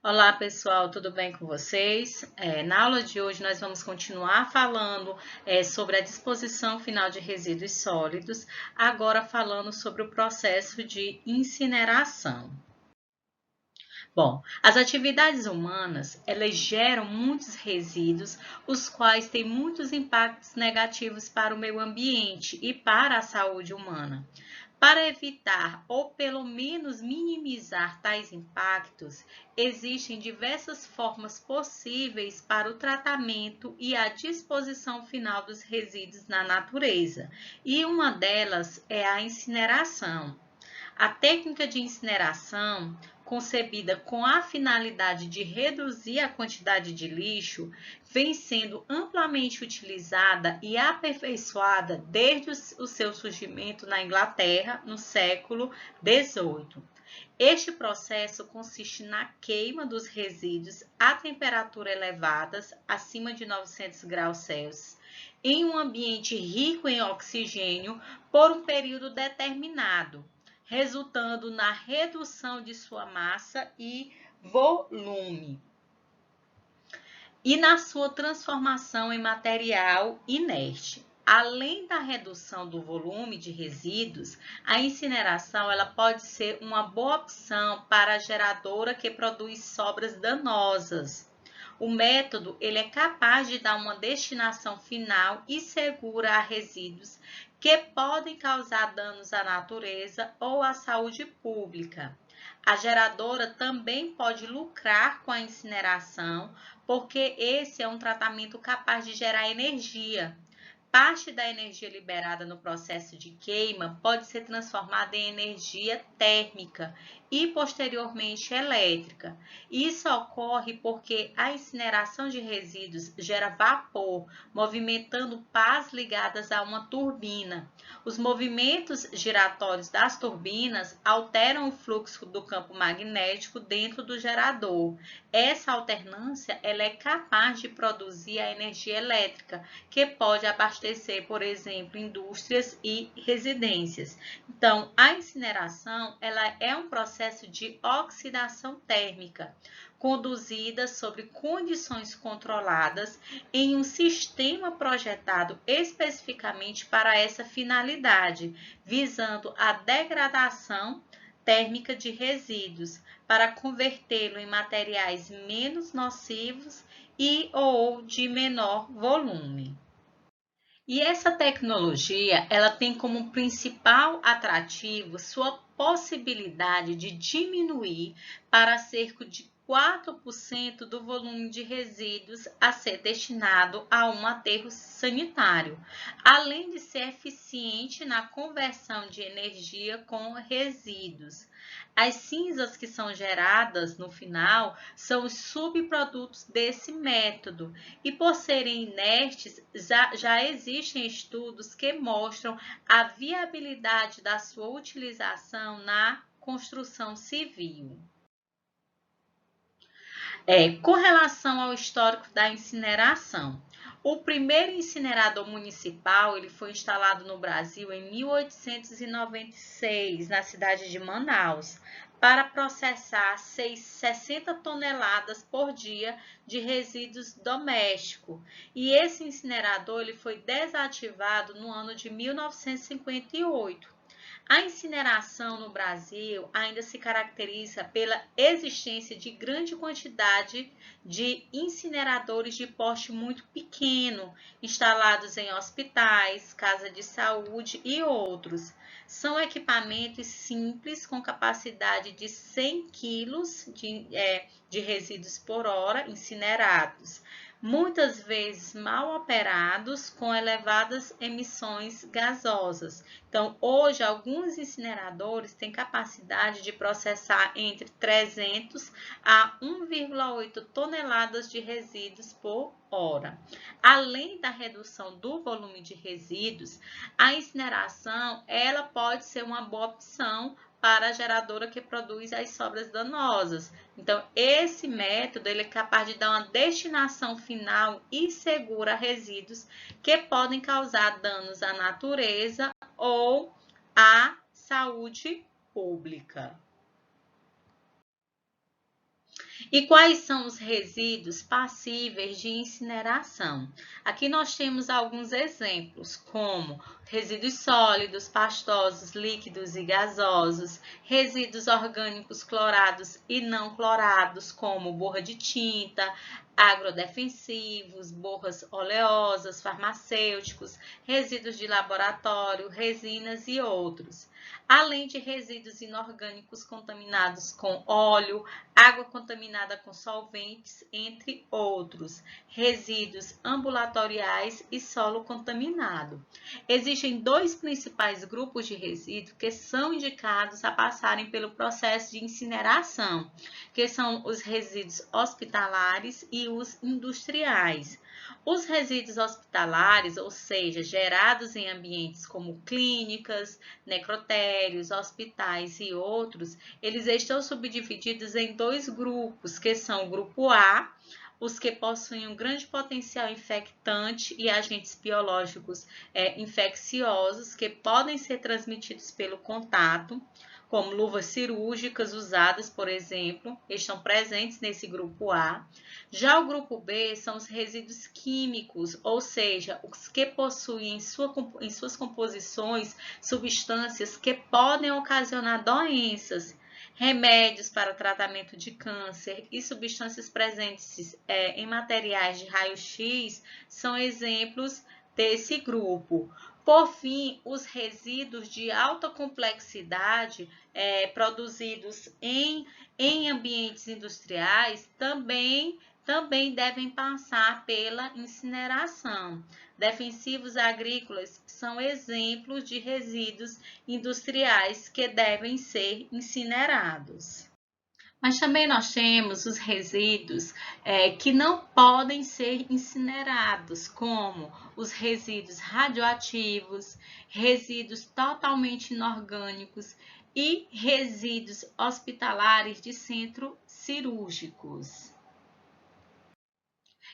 Olá pessoal, tudo bem com vocês? Na aula de hoje nós vamos continuar falando sobre a disposição final de resíduos sólidos, agora falando sobre o processo de incineração. Bom, as atividades humanas, elas geram muitos resíduos, os quais têm muitos impactos negativos para o meio ambiente e para a saúde humana. Para evitar ou pelo menos minimizar tais impactos, existem diversas formas possíveis para o tratamento e a disposição final dos resíduos na natureza, e uma delas é a incineração. A técnica de incineração, concebida com a finalidade de reduzir a quantidade de lixo, vem sendo amplamente utilizada e aperfeiçoada desde o seu surgimento na Inglaterra no século XVIII. Este processo consiste na queima dos resíduos a temperatura elevadas, acima de 900 graus Celsius, em um ambiente rico em oxigênio por um período determinado, resultando na redução de sua massa e volume e na sua transformação em material inerte. Além da redução do volume de resíduos, a incineração ela pode ser uma boa opção para a geradora que produz sobras danosas. O método ele é capaz de dar uma destinação final e segura a resíduos que podem causar danos à natureza ou à saúde pública. A geradora também pode lucrar com a incineração, porque esse é um tratamento capaz de gerar energia. Parte da energia liberada no processo de queima pode ser transformada em energia térmica e posteriormente elétrica. Isso ocorre porque a incineração de resíduos gera vapor, movimentando pás ligadas a uma turbina. Os movimentos giratórios das turbinas alteram o fluxo do campo magnético dentro do gerador. Essa alternância ela é capaz de produzir a energia elétrica, que pode abastecer, por exemplo, indústrias e residências. Então, a incineração ela é um processo de oxidação térmica, conduzida sob condições controladas em um sistema projetado especificamente para essa finalidade, visando a degradação térmica de resíduos para convertê-lo em materiais menos nocivos e ou de menor volume. E essa tecnologia, ela tem como principal atrativo sua possibilidade de diminuir para cerca de 4% do volume de resíduos a ser destinado a um aterro sanitário, além de ser eficiente na conversão de energia com resíduos. As cinzas que são geradas no final são os subprodutos desse método e, por serem inertes, já existem estudos que mostram a viabilidade da sua utilização na construção civil. Com relação ao histórico da incineração, o primeiro incinerador municipal ele foi instalado no Brasil em 1896, na cidade de Manaus, para processar 60 toneladas por dia de resíduos domésticos. E esse incinerador ele foi desativado no ano de 1958. A incineração no Brasil ainda se caracteriza pela existência de grande quantidade de incineradores de porte muito pequeno, instalados em hospitais, casa de saúde e outros. São equipamentos simples com capacidade de 100 quilos de resíduos por hora incinerados, muitas vezes mal operados com elevadas emissões gasosas. Então, hoje, alguns incineradores têm capacidade de processar entre 300 a 1,8 toneladas de resíduos por hora. Além da redução do volume de resíduos, a incineração ela pode ser uma boa opção para a geradora que produz as sobras danosas. Então, esse método ele é capaz de dar uma destinação final e segura a resíduos que podem causar danos à natureza ou à saúde pública. E quais são os resíduos passíveis de incineração? Aqui nós temos alguns exemplos, como resíduos sólidos, pastosos, líquidos e gasosos, resíduos orgânicos clorados e não clorados, como borra de tinta, agrodefensivos, borras oleosas, farmacêuticos, resíduos de laboratório, resinas e outros, além de resíduos inorgânicos contaminados com óleo, água contaminada com solventes, entre outros, resíduos ambulatoriais e solo contaminado. Existem dois principais grupos de resíduos que são indicados a passarem pelo processo de incineração, que são os resíduos hospitalares e os industriais. Os resíduos hospitalares, ou seja, gerados em ambientes como clínicas, necrotérios, hospitais e outros, eles estão subdivididos em dois grupos, que são o grupo A, os que possuem um grande potencial infectante e agentes biológicos infecciosos que podem ser transmitidos pelo contato, como luvas cirúrgicas usadas, por exemplo, estão presentes nesse grupo A. Já o grupo B são os resíduos químicos, ou seja, os que possuem em suas composições substâncias que podem ocasionar doenças, remédios para o tratamento de câncer e substâncias presentes em materiais de raio-x são exemplos desse grupo. Por fim, os resíduos de alta complexidade produzidos em ambientes industriais também devem passar pela incineração. Defensivos agrícolas são exemplos de resíduos industriais que devem ser incinerados. Mas também nós temos os resíduos que não podem ser incinerados, como os resíduos radioativos, resíduos totalmente inorgânicos e resíduos hospitalares de centros cirúrgicos.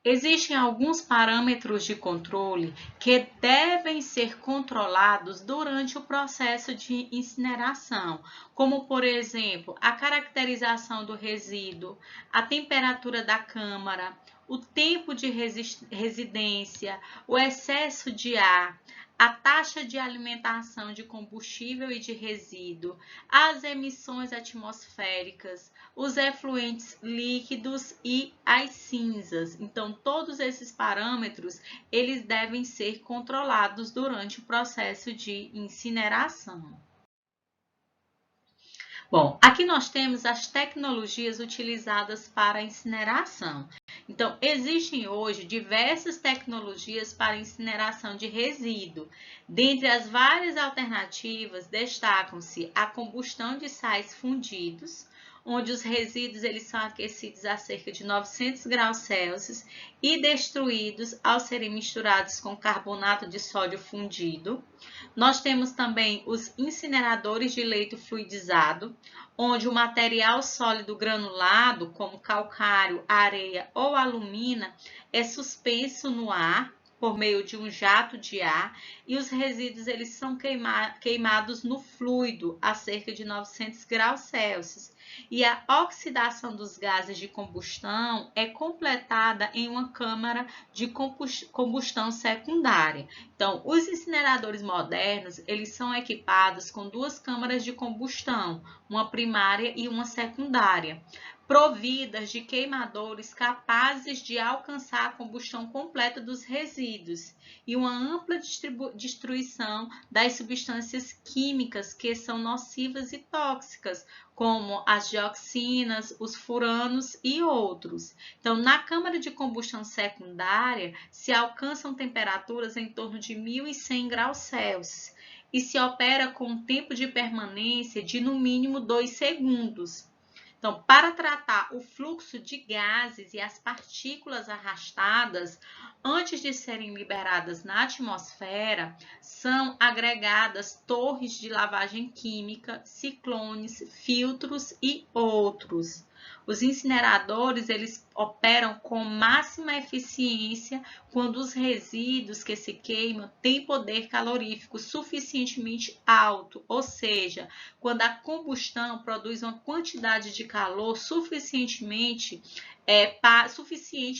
Existem alguns parâmetros de controle que devem ser controlados durante o processo de incineração, como, por exemplo, a caracterização do resíduo, a temperatura da câmara, o tempo de residência, o excesso de ar, a taxa de alimentação de combustível e de resíduo, as emissões atmosféricas, os efluentes líquidos e as cinzas. Então, todos esses parâmetros, eles devem ser controlados durante o processo de incineração. Bom, aqui nós temos as tecnologias utilizadas para a incineração. Então, existem hoje diversas tecnologias para incineração de resíduo. Dentre as várias alternativas, destacam-se a combustão de sais fundidos, onde os resíduos eles são aquecidos a cerca de 900 graus Celsius e destruídos ao serem misturados com carbonato de sódio fundido. Nós temos também os incineradores de leito fluidizado, onde o material sólido granulado, como calcário, areia ou alumina, é suspenso no ar por meio de um jato de ar e os resíduos eles são queimados no fluido a cerca de 900 graus Celsius. E a oxidação dos gases de combustão é completada em uma câmara de combustão secundária. Então, os incineradores modernos, eles são equipados com duas câmaras de combustão, uma primária e uma secundária, providas de queimadores capazes de alcançar a combustão completa dos resíduos e uma ampla destruição das substâncias químicas que são nocivas e tóxicas, como as dioxinas, os furanos e outros. Então, na câmara de combustão secundária, se alcançam temperaturas em torno de 1.100 graus Celsius e se opera com um tempo de permanência de no mínimo 2 segundos. Então, para tratar o fluxo de gases e as partículas arrastadas antes de serem liberadas na atmosfera, são agregadas torres de lavagem química, ciclones, filtros e outros. Os incineradores, eles operam com máxima eficiência quando os resíduos que se queimam têm poder calorífico suficientemente alto, ou seja, quando a combustão produz uma quantidade de calor suficiente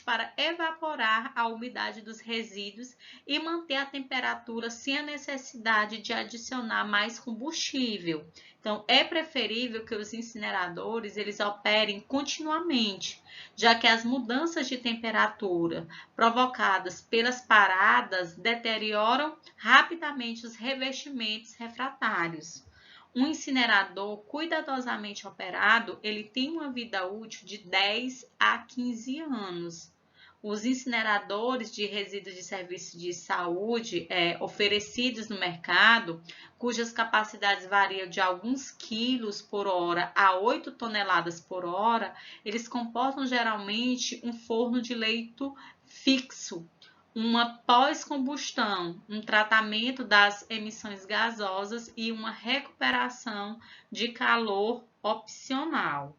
para evaporar a umidade dos resíduos e manter a temperatura sem a necessidade de adicionar mais combustível. Então, é preferível que os incineradores eles operem continuamente, já que as mudanças de temperatura provocadas pelas paradas deterioram rapidamente os revestimentos refratários. Um incinerador cuidadosamente operado, ele tem uma vida útil de 10 a 15 anos. Os incineradores de resíduos de serviço de saúde oferecidos no mercado, cujas capacidades variam de alguns quilos por hora a 8 toneladas por hora, eles comportam geralmente um forno de leito fixo, uma pós-combustão, um tratamento das emissões gasosas e uma recuperação de calor opcional.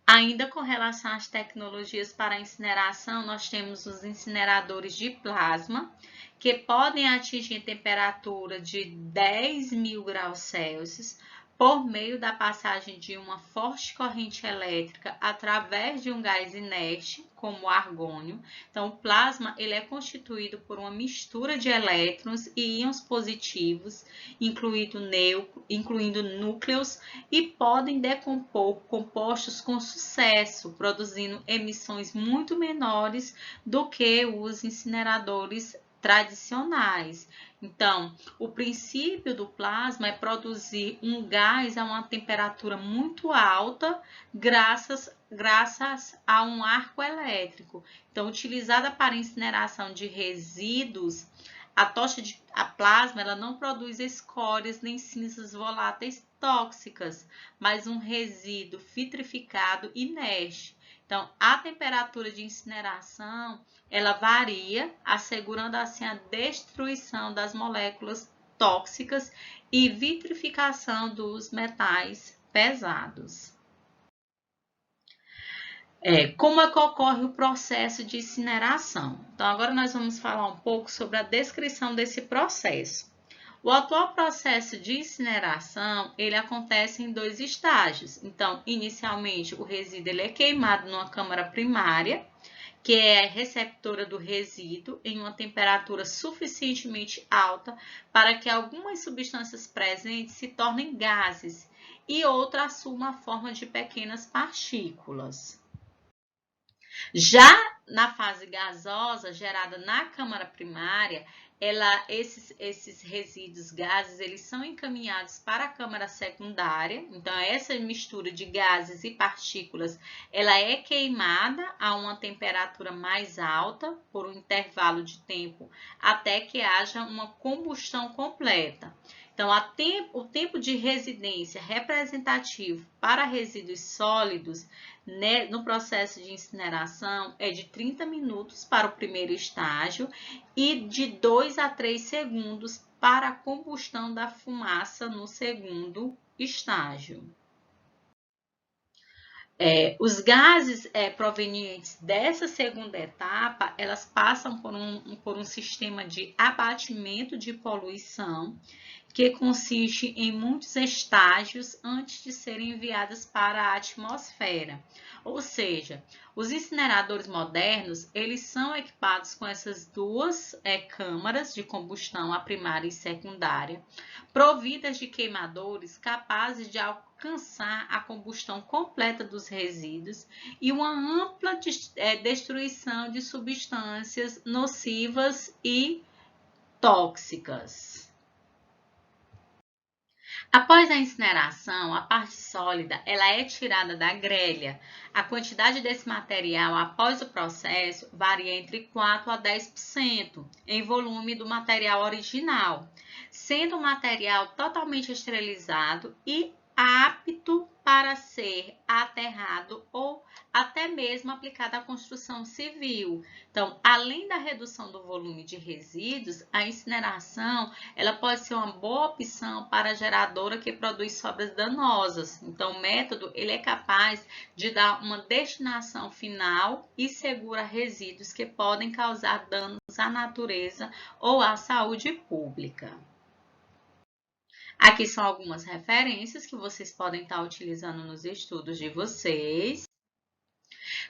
Ainda com relação às tecnologias para a incineração, nós temos os incineradores de plasma, que podem atingir temperatura de 10.000 graus Celsius, por meio da passagem de uma forte corrente elétrica através de um gás inerte, como o argônio. Então, o plasma ele é constituído por uma mistura de elétrons e íons positivos, incluindo núcleos, e podem decompor compostos com sucesso, produzindo emissões muito menores do que os incineradores tradicionais. Então, o princípio do plasma é produzir um gás a uma temperatura muito alta, graças a um arco elétrico. Então, utilizada para incineração de resíduos, a plasma ela não produz escórias nem cinzas voláteis tóxicas, mas um resíduo vitrificado inerte. Então, a temperatura de incineração ela varia, assegurando assim a destruição das moléculas tóxicas e vitrificação dos metais pesados. Como é que ocorre o processo de incineração? Então, agora nós vamos falar um pouco sobre a descrição desse processo. O atual processo de incineração, ele acontece em 2 estágios. Então, inicialmente, o resíduo ele é queimado numa câmara primária, que é receptora do resíduo em uma temperatura suficientemente alta para que algumas substâncias presentes se tornem gases e outra assuma a forma de pequenas partículas. Já na fase gasosa, gerada na câmara primária, esses resíduos gases eles são encaminhados para a câmara secundária. Então, essa mistura de gases e partículas ela é queimada a uma temperatura mais alta por um intervalo de tempo até que haja uma combustão completa. Então, o tempo de residência representativo para resíduos sólidos no processo de incineração é de 30 minutos para o primeiro estágio e de 2 a 3 segundos para a combustão da fumaça no segundo estágio. Os gases provenientes dessa segunda etapa, elas passam por um sistema de abatimento de poluição, que consiste em muitos estágios antes de serem enviadas para a atmosfera. Ou seja, os incineradores modernos, eles são equipados com essas 2 câmaras de combustão, a primária e secundária, providas de queimadores capazes de alcançar a combustão completa dos resíduos e uma ampla destruição de substâncias nocivas e tóxicas. Após a incineração, a parte sólida ela é tirada da grelha. A quantidade desse material após o processo varia entre 4 a 10% em volume do material original, sendo o material totalmente esterilizado e apto para ser aterrado ou até mesmo aplicada à construção civil. Então, além da redução do volume de resíduos, a incineração ela pode ser uma boa opção para a geradora que produz sobras danosas. Então, o método ele é capaz de dar uma destinação final e segura a resíduos que podem causar danos à natureza ou à saúde pública. Aqui são algumas referências que vocês podem estar utilizando nos estudos de vocês.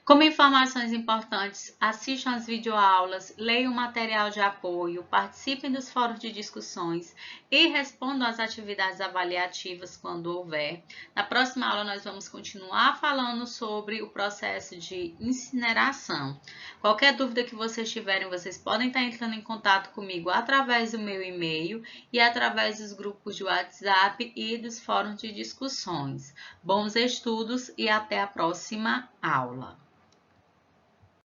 Como informações importantes, assistam às videoaulas, leiam o material de apoio, participem dos fóruns de discussões e respondam às atividades avaliativas quando houver. Na próxima aula, nós vamos continuar falando sobre o processo de incineração. Qualquer dúvida que vocês tiverem, vocês podem estar entrando em contato comigo através do meu e-mail e através dos grupos de WhatsApp e dos fóruns de discussões. Bons estudos e até a próxima aula!